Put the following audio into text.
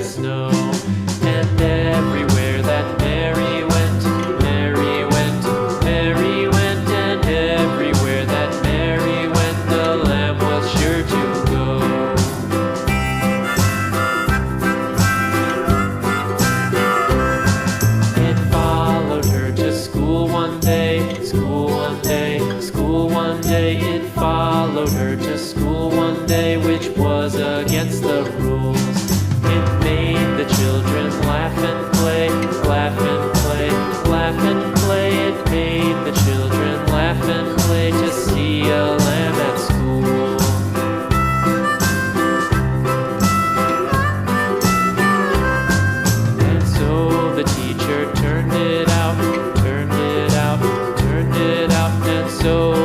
snow. And everywhere that Mary went, Mary went, Mary went, and everywhere that Mary went, the lamb was sure to go. It followed her to school one day, school one day, school one day. It followed her to school one day, which was against the rules. It made the children laugh and play, laugh and play, laugh and play. It made the children laugh and play to see a lamb at school. And so the teacher turned it out, turned it out, turned it out, and so